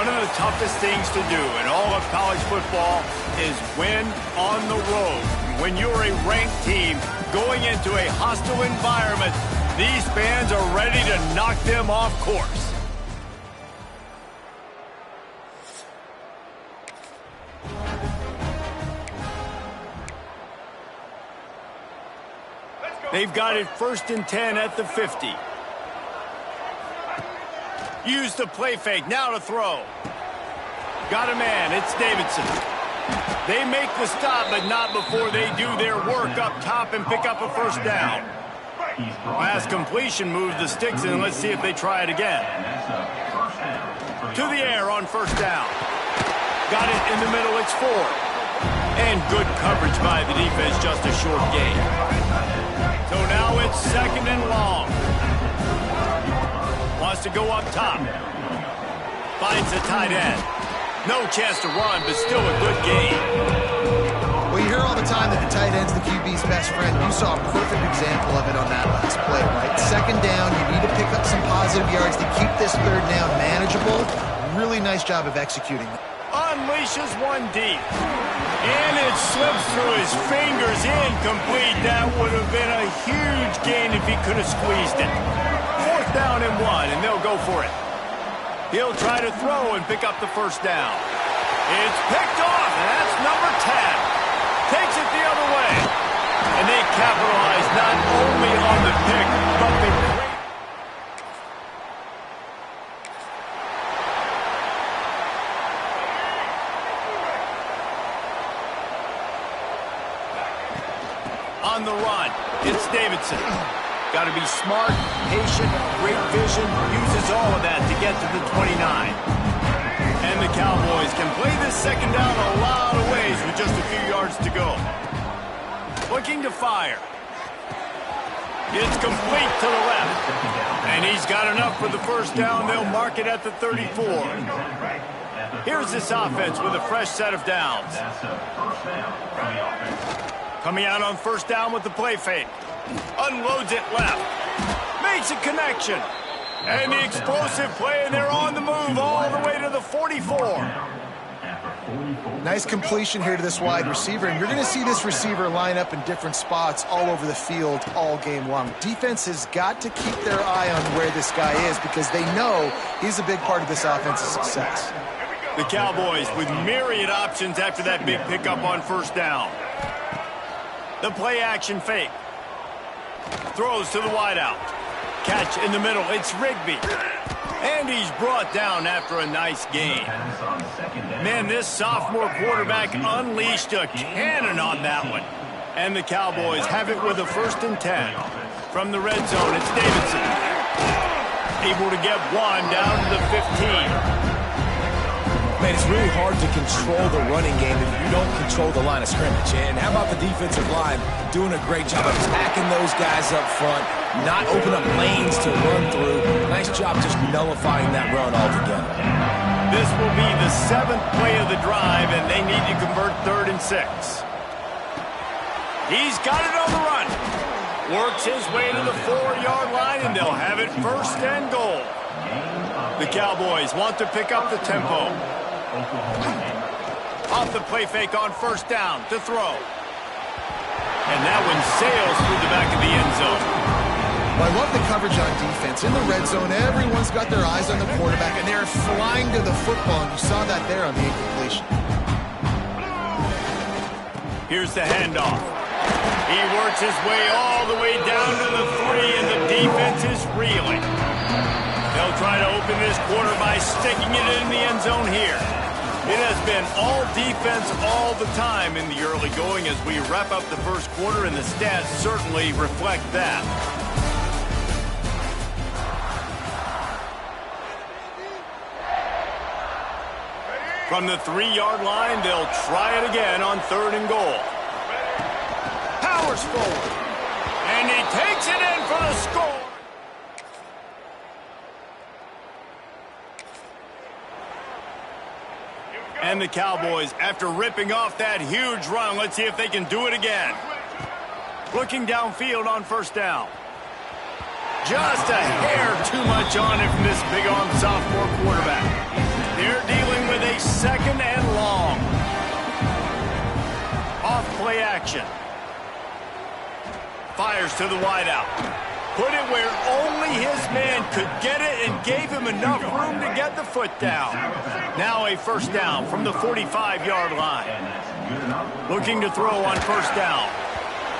One of the toughest things to do in all of college football is win on the road. When you're a ranked team going into a hostile environment, these fans are ready to knock them off course. They've got it 1st and 10 at the 50. Use the play fake, now to throw. Got a man, it's Davidson. They make the stop, but not before they do their work up top and pick up a first down. Pass completion moves the sticks in. Let's see if they try it again. To the air on first down. Got it in the middle, it's 4. And good coverage by the defense, just a short gain. So now it's 2nd and long. Wants to go up top. Finds the tight end. No chance to run, but still a good gain. Well, you hear all the time that the tight end's the QB's best friend. You saw a perfect example of it on that last play, right? 2nd down, you need to pick up some positive yards to keep this 3rd down manageable. Really nice job of executing. Unleashes one deep. And it slips through his fingers, incomplete. That would have been a huge gain if he could have squeezed it. 4th down and 1, and they'll go for it. He'll try to throw and pick up the first down. It's picked off, and that's number 10. Takes it the other way. And they capitalize not only on the pick, but the great... On the run, it's Davidson. Got to be smart, patient, great vision, uses all of that to get to the 29. And the Cowboys can play this 2nd down a lot of ways with just a few yards to go. Looking to fire. It's complete to the left. And he's got enough for the first down. They'll mark it at the 34. Here's this offense with a fresh set of downs. Coming out on first down with the play fake. Unloads it left. Makes a connection. And the explosive play, and they're on the move all the way to the 44. Nice completion here to this wide receiver, and you're going to see this receiver line up in different spots all over the field all game long. Defense has got to keep their eye on where this guy is because they know he's a big part of this offense's success. The Cowboys with myriad options after that big pickup on first down. The play action fake. Throws to the wideout. Catch in the middle. It's Rigby. And he's brought down after a nice gain. Man, this sophomore quarterback unleashed a cannon on that one. And the Cowboys have it with a 1st and 10. From the red zone, it's Davidson. Able to get one down to the 15. Man, it's really hard to control the running game if you don't control the line of scrimmage. And how about the defensive line doing a great job of attacking those guys up front, not open up lanes to run through. Nice job just nullifying that run altogether. This will be the 7th play of the drive, and they need to convert 3rd and 6. He's got it on the run. Works his way to the 4-yard line, and they'll have it 1st and goal. The Cowboys want to pick up the tempo. Off the play fake on first down to throw. And that one sails through the back of the end zone. Well, I love the coverage on defense. In the red zone, everyone's got their eyes on the quarterback, and they're flying to the football, and you saw that there on the incompletion. Here's the handoff. He works his way all the way down to the 3, and the defense is reeling. They'll try to open this quarter by sticking it in the end zone here. It has been all defense all the time in the early going as we wrap up the first quarter, and the stats certainly reflect that. From the 3-yard line, they'll try it again on 3rd and goal. Powers forward, and he takes it in for the score. And the Cowboys, after ripping off that huge run, let's see if they can do it again. Looking downfield on first down. Just a hair too much on it from this big-armed sophomore quarterback. They're dealing with a second and long. Off play action. Fires to the wideout. Put it where only his man could get it and gave him enough room to get the foot down. Now a first down from the 45-yard line. Looking to throw on first down.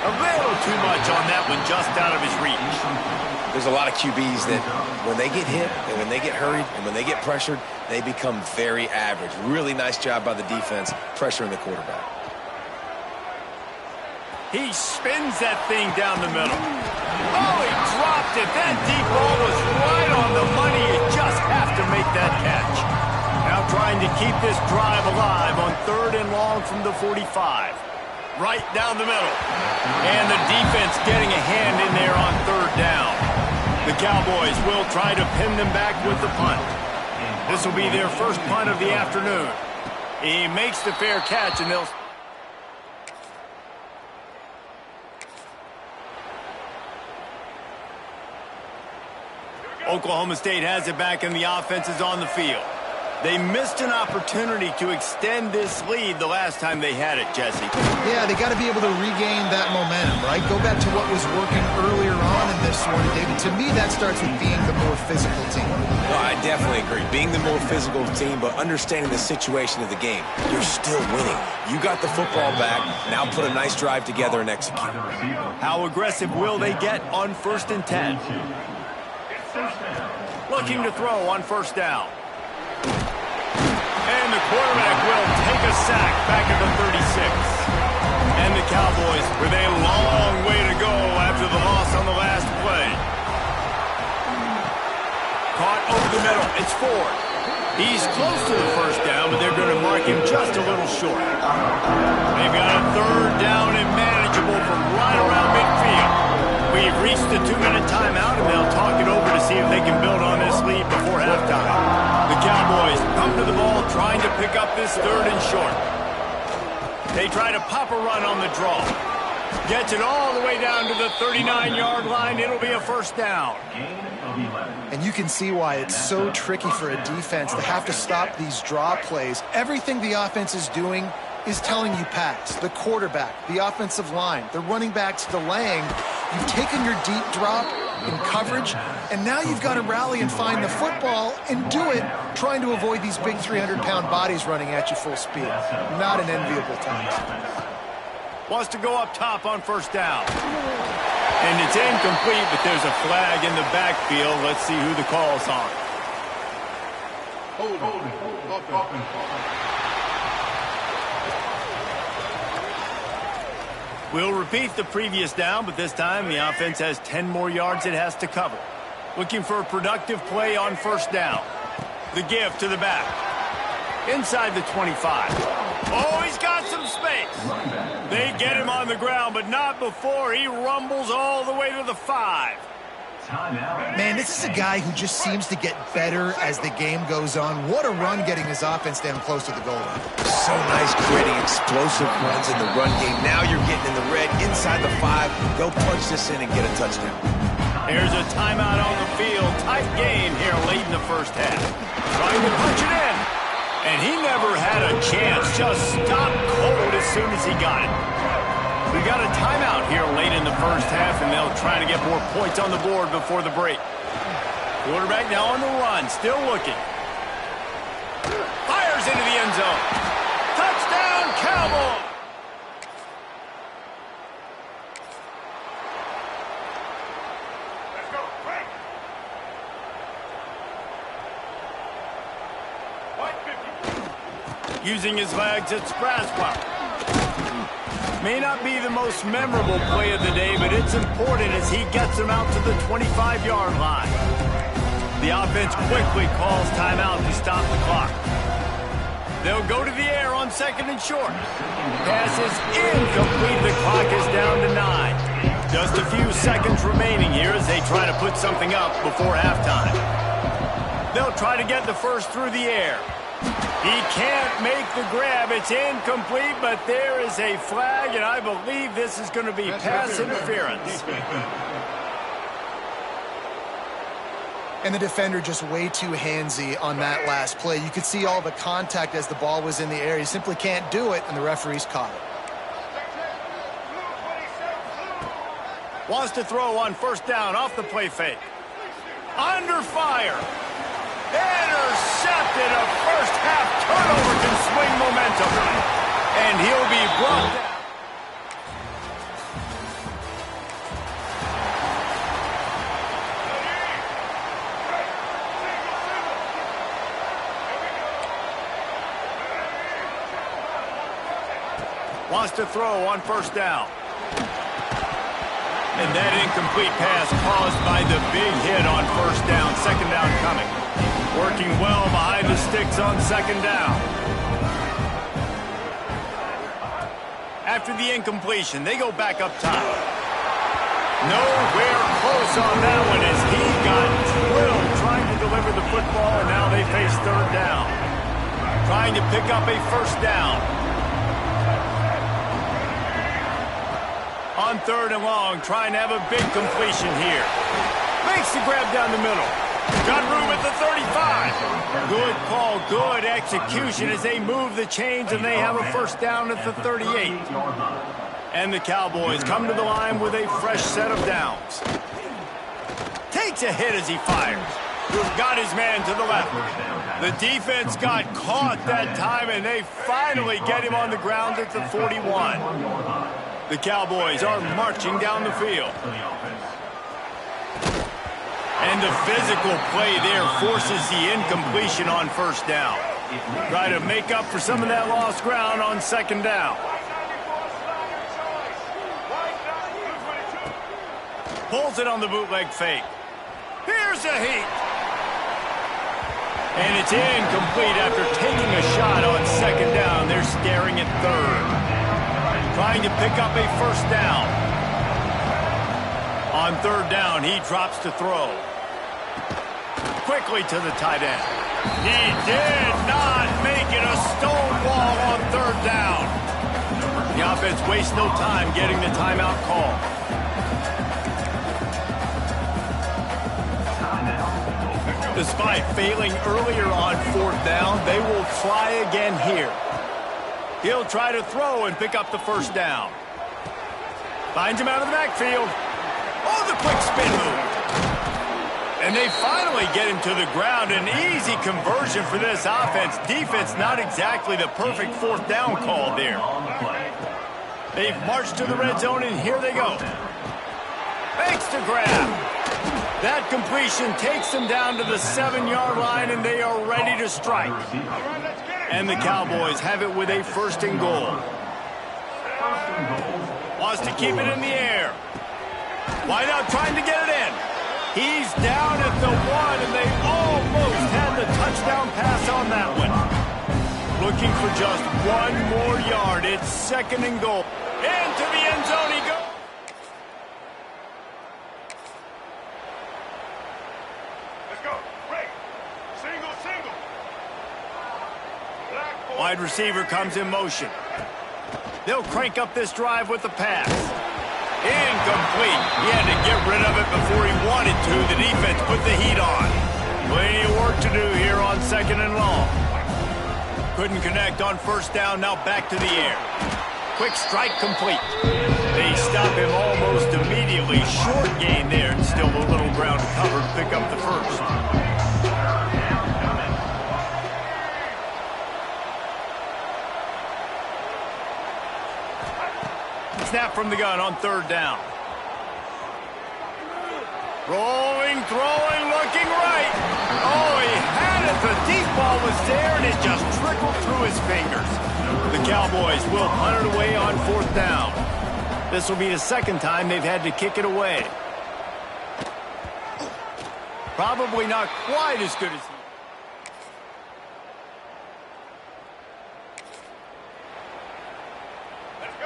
A little too much on that one, just out of his reach. There's a lot of QBs that when they get hit and when they get hurried and when they get pressured, they become very average. Really nice job by the defense pressuring the quarterback. He spins that thing down the middle. Oh, he dropped it. That deep ball was right on the money. You just have to make that catch. Now trying to keep this drive alive on third and long from the 45. Right down the middle. And the defense getting a hand in there on third down. The Cowboys will try to pin them back with the punt. This will be their first punt of the afternoon. He makes the fair catch, and they'll... Oklahoma State has it back, and the offense is on the field. They missed an opportunity to extend this lead the last time they had it, Jesse. Yeah, they got to be able to regain that momentum, right? Go back to what was working earlier on in this one, David. To me, that starts with being the more physical team. No, I definitely agree. Being the more physical team, but understanding the situation of the game. You're still winning. You got the football back. Now put a nice drive together and execute. How aggressive will they get on 1st and 10? Looking to throw on first down. And the quarterback will take a sack back at the 36. And the Cowboys with a long way to go after the loss on the last play. Caught over the middle. It's Ford. He's close to the first down, but they're going to mark him just a little short. They've got a third down and manageable from right around midfield. We've reached the 2-minute timeout, and they'll talk it over to see if they can build on this lead before halftime. The Cowboys come to the ball trying to pick up this third and short. They try to pop a run on the draw. Gets it all the way down to the 39-yard line. It'll be a first down. And you can see why it's so tricky for a defense to have to stop these draw plays. Everything the offense is doing is telling you pass. The quarterback, the offensive line, the running backs delaying. You've taken your deep drop in coverage, and now you've got to rally and find the football and do it trying to avoid these big 300-pound bodies running at you full speed. Not an enviable task. Wants to go up top on first down. And it's incomplete, but there's a flag in the backfield. Let's see who the call's on. We'll repeat the previous down, but this time the offense has 10 more yards it has to cover. Looking for a productive play on first down. The give to the back. Inside the 25. Oh, he's got some space. They get him on the ground, but not before he rumbles all the way to the 5. Man, this is a guy who just seems to get better as the game goes on. What a run getting his offense down close to the goal line. So nice creating explosive runs in the run game. Now you're getting in the red inside the 5. They'll punch this in and get a touchdown. Here's a timeout on the field. Tight game here late in the first half. Trying to punch it in. And he never had a chance. Just stopped cold as soon as he got it. We got a timeout here late in the first half, and they'll try to get more points on the board before the break. Quarterback now on the run, still looking. Fires into the end zone. Touchdown, Cowboys! Using his legs, it's Braswell. May not be the most memorable play of the day, but it's important as he gets him out to the 25-yard line. The offense quickly calls timeout to stop the clock. They'll go to the air on second and short. Pass is incomplete. The clock is down to 9. Just a few seconds remaining here as they try to put something up before halftime. They'll try to get the first through the air. He can't make the grab. It's incomplete, but there is a flag, and I believe this is going to be pass interference. And the defender just way too handsy on that last play. You could see all the contact as the ball was in the air. He simply can't do it, and the referee's caught it. Wants to throw on first down off the play fake. Under fire. Intercepted. A first half turnover can swing momentum. And he'll be brought down. Wants to throw on first down. And that incomplete pass caused by the big hit on first down. Second down coming. Working well behind the sticks on second down. After the incompletion, they go back up top. Nowhere close on that one as he got drilled trying to deliver the football, and now they face third down. Trying to pick up a first down. On third and long, trying to have a big completion here. Makes the grab down the middle. Got room at the 35. Good call, good execution as they move the chains and they have a first down at the 38. And the Cowboys come to the line with a fresh set of downs. Takes a hit as he fires. Got his man to the left. The defense got caught that time and they finally get him on the ground at the 41. The Cowboys are marching down the field. And the physical play there forces the incompletion on first down. Try to make up for some of that lost ground on second down. Pulls it on the bootleg fake. Here's a heat. And it's incomplete after taking a shot on second down. They're staring at third. Trying to pick up a first down. On third down, he drops to throw. Quickly to the tight end. He did not make it a stonewall on third down. The offense wastes no time getting the timeout call. Despite failing earlier on fourth down, they will try again here. He'll try to throw and pick up the first down. Finds him out of the backfield. Oh, the quick spin move. And they finally get him to the ground. An easy conversion for this offense. Defense not exactly the perfect fourth down call there. They've marched to the red zone, and here they go. Makes the grab. That completion takes them down to the 7-yard line, and they are ready to strike. And the Cowboys have it with a first and goal. Wants to keep it in the air. Wide out trying to get it in. He's down at the 1, and they almost had the touchdown pass on that one. Looking for just one more yard. It's second and goal. Into the end zone he goes. Wide receiver comes in motion. They'll crank up this drive with the pass. Incomplete. He had to get rid of it before he wanted to. The defense put the heat on. Plenty of work to do here on second and long. Couldn't connect on first down. Now back to the air. Quick strike complete. They stop him almost immediately. Short gain there and still a little ground to cover to pick up the first. Snap from the gun on third down. Rolling, throwing, looking right. Oh, he had it. The deep ball was there, and it just trickled through his fingers. The Cowboys will punt it away on fourth down. This will be the second time they've had to kick it away. Probably not quite as good as he.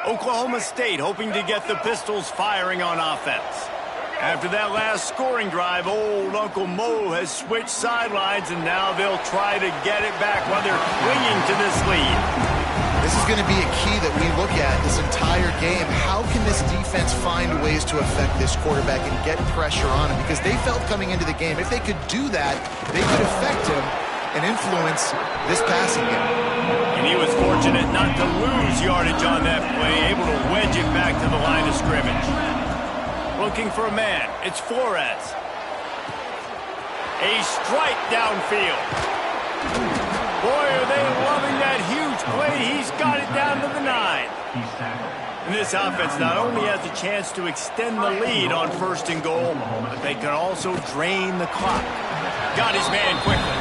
Oklahoma State hoping to get the Pistols firing on offense. After that last scoring drive, old Uncle Mo has switched sidelines, and now they'll try to get it back while they're clinging to this lead. This is going to be a key that we look at this entire game. How can this this defense find ways to affect this quarterback and get pressure on him, because they felt coming into the game, if they could do that, they could affect him and influence this passing game. And he was fortunate not to lose yardage on that play, able to wedge it back to the line of scrimmage. Looking for a man. It's Flores. A strike downfield. Boy, are they loving that huge play. He's got it down to the 9. And this offense not only has a chance to extend the lead on 1st and goal, but they can also drain the clock. Got his man quickly.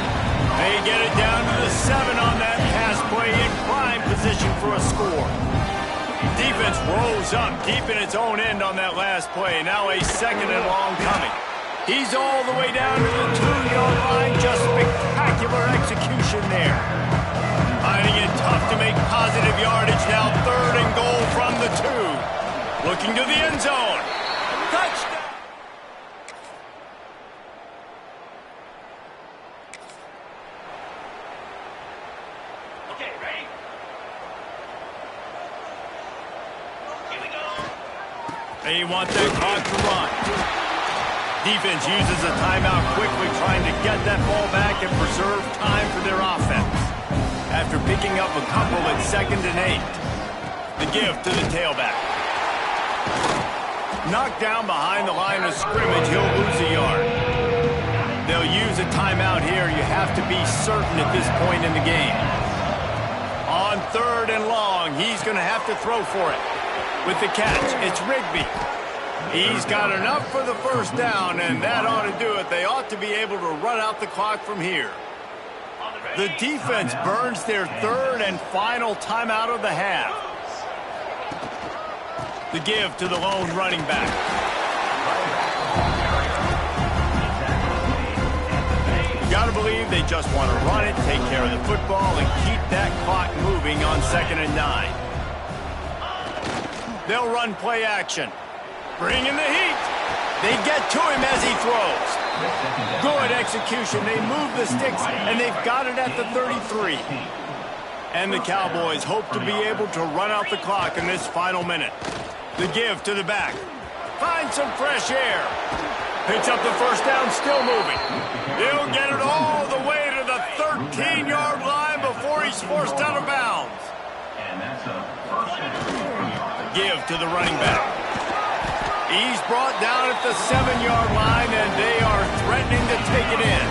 They get it down to the 7 on that pass play, in prime position for a score. Defense rose up deep in its own end on that last play. Now a 2nd and long coming. He's all the way down to the 2-yard line. Just spectacular execution there. Finding it tough to make positive yardage now. 3rd and goal from the 2. Looking to the end zone. Touchdown. They want that clock to run. Defense uses a timeout quickly, trying to get that ball back and preserve time for their offense. After picking up a couple at 2nd and 8. The give to the tailback. Knocked down behind the line of scrimmage, he'll lose a yard. They'll use a timeout here. You have to be certain at this point in the game. On 3rd and long, he's going to have to throw for it. With the catch, it's Rigby. He's got enough for the 1st down, and that ought to do it. They ought to be able to run out the clock from here. The defense burns their 3rd and final timeout of the half. The give to the lone running back. You got to believe they just want to run it, take care of the football, and keep that clock moving on 2nd and 9. They'll run play action. Bring in the heat. They get to him as he throws. Good execution. They move the sticks, and they've got it at the 33. And the Cowboys hope to be able to run out the clock in this final minute. The give to the back. Find some fresh air. Picks up the 1st down, still moving. He'll get it all the way to the 13-yard line before he's forced out of bounds. Give to the running back. He's brought down at the 7-yard line, and they are threatening to take it in.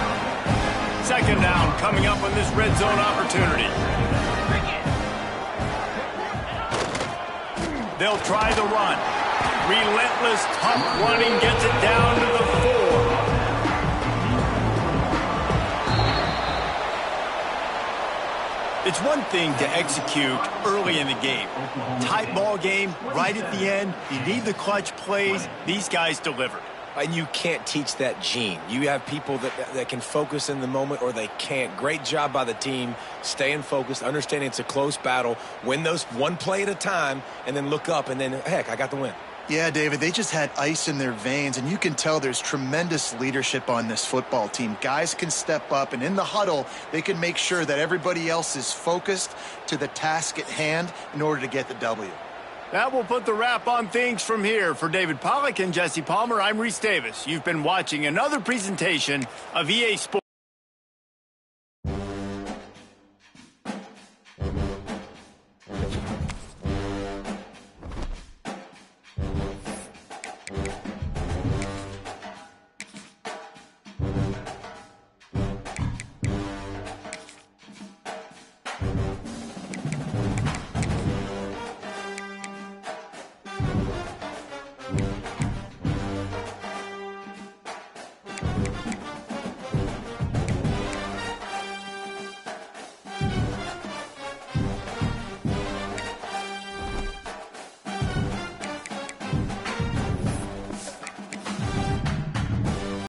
2nd down coming up on this red zone opportunity. They'll try the run. Relentless, tough running gets it down to the 4. It's one thing to execute early in the game. Tight ball game, right at the end. You need the clutch plays. These guys delivered. And you can't teach that gene. You have people that can focus in the moment, or they can't. Great job by the team, staying focused, understanding it's a close battle, win those one play at a time, and then look up, and then, heck, I got the win. Yeah, David, they just had ice in their veins, and you can tell there's tremendous leadership on this football team. Guys can step up, and in the huddle, they can make sure that everybody else is focused to the task at hand in order to get the W. That will put the wrap on things from here. For David Pollack and Jesse Palmer, I'm Reese Davis. You've been watching another presentation of EA Sports.